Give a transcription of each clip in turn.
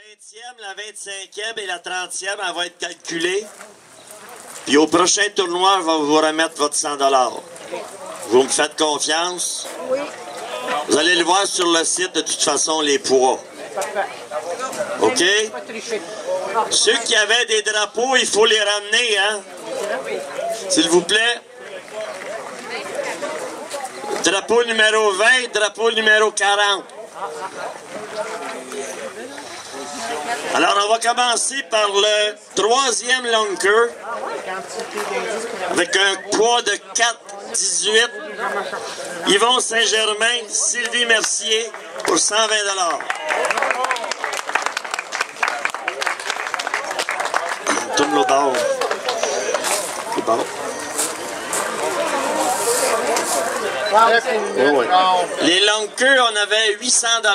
20e, la 25e et la 30e, elle va être calculée. Puis au prochain tournoi, je vais vous remettre votre 100 $. Vous me faites confiance? Oui. Vous allez le voir sur le site, de toute façon, les poids. OK? Ceux qui avaient des drapeaux, il faut les ramener, hein? S'il vous plaît. Drapeau numéro 20, drapeau numéro 40. Alors, on va commencer par le 3e longueur avec un poids de 4,18. Yvon Saint-Germain, Sylvie Mercier pour 120 $. Tourne l'autre bord. C'est bon. Oui. Les longues queues, on avait 800 $.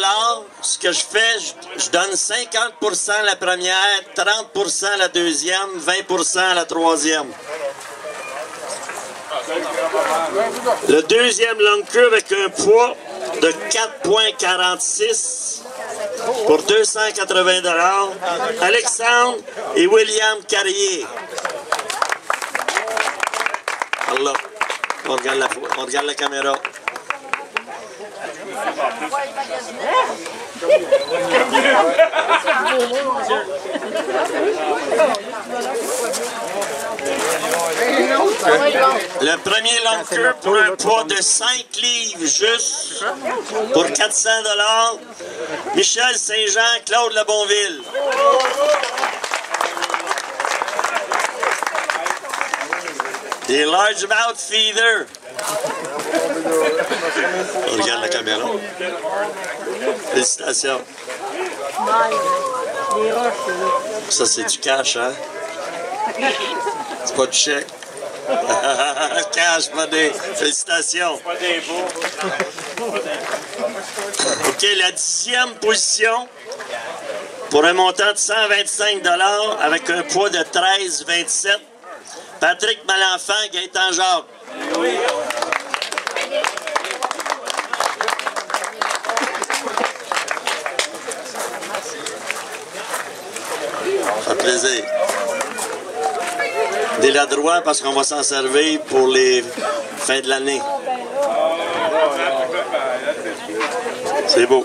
Ce que je fais, je donne 50% la première, 30% la deuxième, 20% la troisième. Le deuxième longue queue avec un poids de 4,46 pour 280 $. Alexandre et William Carrier. Allah. On regarde la caméra. Le premier long queue pour un poids de 5 livres juste pour 400 $. Michel Saint-Jean, Claude Lebonville. Des largemouth feeder. On regarde la caméra. Félicitations. Ça, c'est du cash, hein? C'est pas du chèque. Cash, pas des... Félicitations. OK, la 10e position pour un montant de 125 $ avec un poids de 13,27. Patrick Malenfant, Gaëtan Jacques. Ça fait plaisir. Des là droit parce qu'on va s'en servir pour les fins de l'année. C'est beau.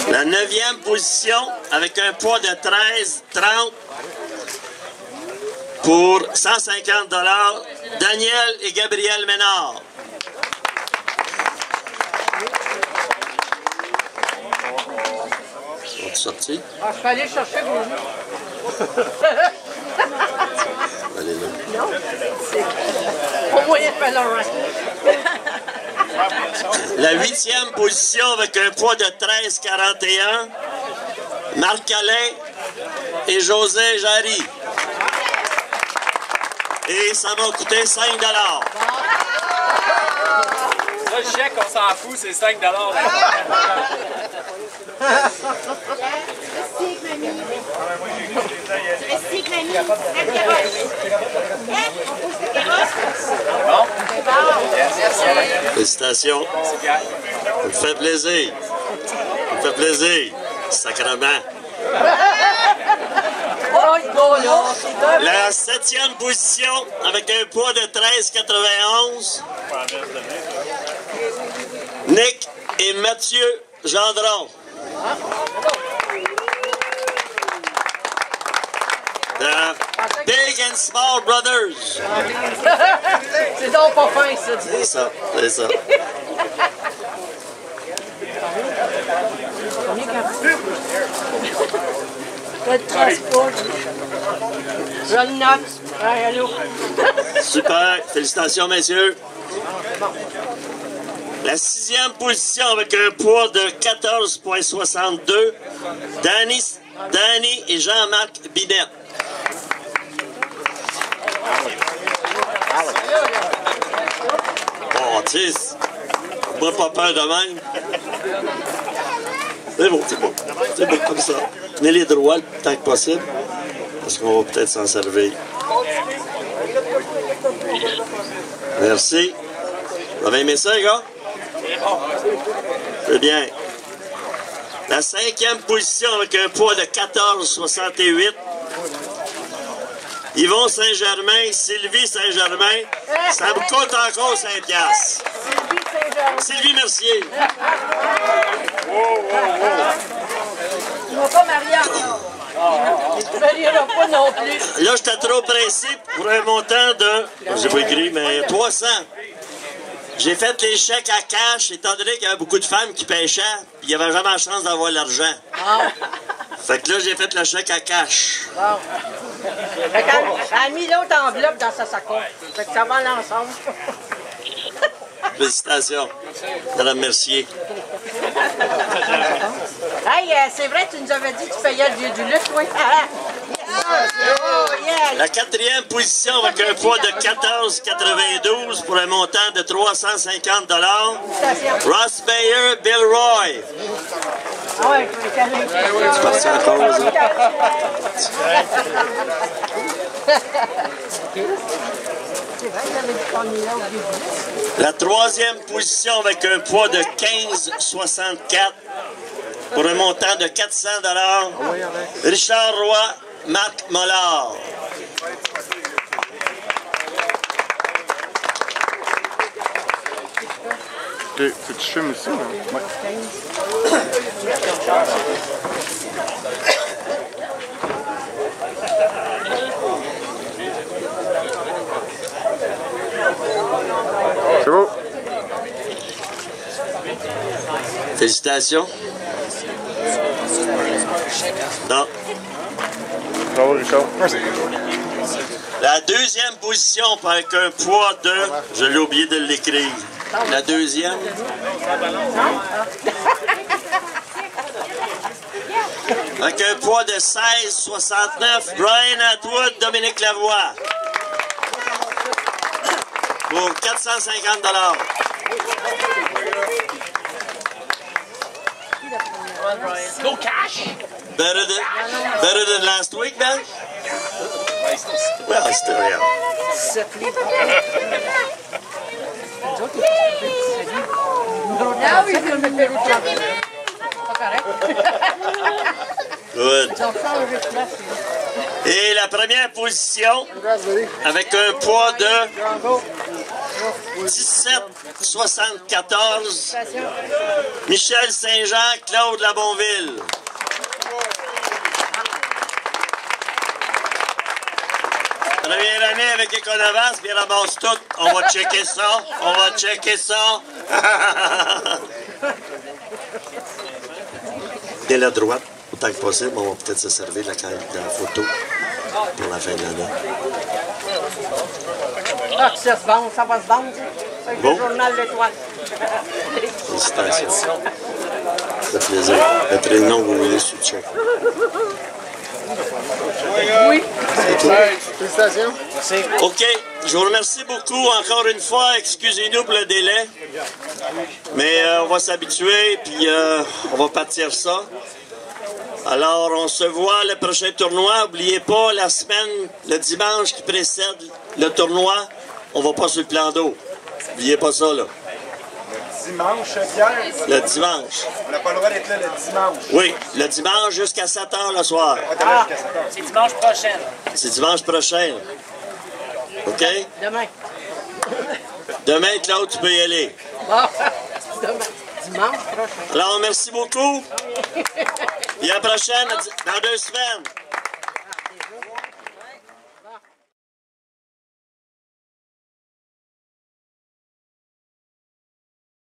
La 9e position avec un poids de 13,30 pour 150 $, Daniel et Gabriel Ménard. On est sorti? Ah, je peux aller chercher vos jeux. Allez là. Non, c'est au moyen de faire Laurent. La 8e position avec un poids de 13,41, Marc Alain et José Jarry. Et ça m'a coûté 5 $. Ça, le chèque, on s'en fout, c'est 5 $. Félicitations. Ça me fait plaisir. Ça me fait plaisir. Sacrement. La 7e position avec un poids de 13,91. Nick et Mathieu Gendron. The Big and Small Brothers. C'est donc pas fin, ça. C'est ça, c'est ça. Le transport. Je le note. Ouais, allô. Super, félicitations messieurs. La 6e position avec un poids de 14,62, Danny et Jean-Marc Binet. Bon, tu sais, moi pas peur de même. C'est bon, c'est bon. C'est bon comme ça. Tenez les droits le plus tant que possible, parce qu'on va peut-être s'en servir. Merci. Vous avez aimé ça, les gars? C'est bien. La 5e position avec un poids de 14,68. Yvon Saint-Germain, Sylvie Saint-Germain. Ça me coûte encore 5 piastres. Sylvie Saint-Germain. Sylvie Mercier. Tu vas pas marier encore. Tu ne marieras pas non plus. Là, j'étais trop pressé pour un montant de... J'ai pas écrit, mais 300. J'ai fait les chèques à cash, étant donné qu'il y avait beaucoup de femmes qui pêchaient, puis il n'y avait jamais la chance d'avoir l'argent. Fait que là, j'ai fait le chèque à cash. Bon. Fait qu'elle a mis l'autre enveloppe dans sa sacoche. Fait que ça va l'ensemble. Félicitations, Madame Mercier. Hey, c'est vrai, tu nous avais dit que tu payais du lutte, oui? Oh, yeah. La 4e position avec un poids de 14,92 pour un montant de 350 $. Ross Bayer, Bill Roy. Ah ouais, je vais calmer. C'est parti encore, vas-y. C'est vrai, il avait dit qu'on est là au début. La 3e position avec un poids de 15,64 pour un montant de 400 $. Richard Roy, Marc Mollard. Tu fumes ici, hein? Ouais. C'est beau. Félicitations. Non. Bravo, Richard. Merci. La 2e position avec un poids de... Je l'ai oublié de l'écrire. La 2e. Avec un poids de 16,69. Brian Atwood, Dominique Lavoie. Pour 450 $. No cash! Better than last week, Ben? Well, still, yeah. 7 livres. Nous autres, là, oui, je me fais le plan. Pas correct. Good. Ils ont changé de place. Et la première position, avec un poids de 17,74, Michel Saint-Jean, Claude Labonville. Première année avec Econovas, puis ramasse tout. On va checker ça, on va checker ça. Dès la droite, autant que possible, on va peut-être se servir de la photo pour la fin de l'année. Ah, ça se vend, ça va se vendre. C'est Bon. le journal L'Étoile. Félicitations. Ça fait plaisir. Mettrez le nom que vous voulez sur le chèque. Oui. Félicitations. OK. Je vous remercie beaucoup encore une fois. Excusez-nous pour le délai. Mais on va s'habituer, puis on va partir ça. Alors, on se voit le prochain tournoi. N'oubliez pas, la semaine, le dimanche qui précède le tournoi, on va pas sur le plan d'eau. N'oubliez pas ça, là. Dimanche, Pierre? Le dimanche. On n'a pas le droit d'être là le dimanche. Oui, le dimanche jusqu'à 7 h le soir. C'est dimanche prochain. C'est dimanche prochain. OK? Demain. Demain, Claude, tu peux y aller. Bon. Demain. Dimanche prochain. Alors, merci beaucoup. Et à la prochaine, dans 2 semaines.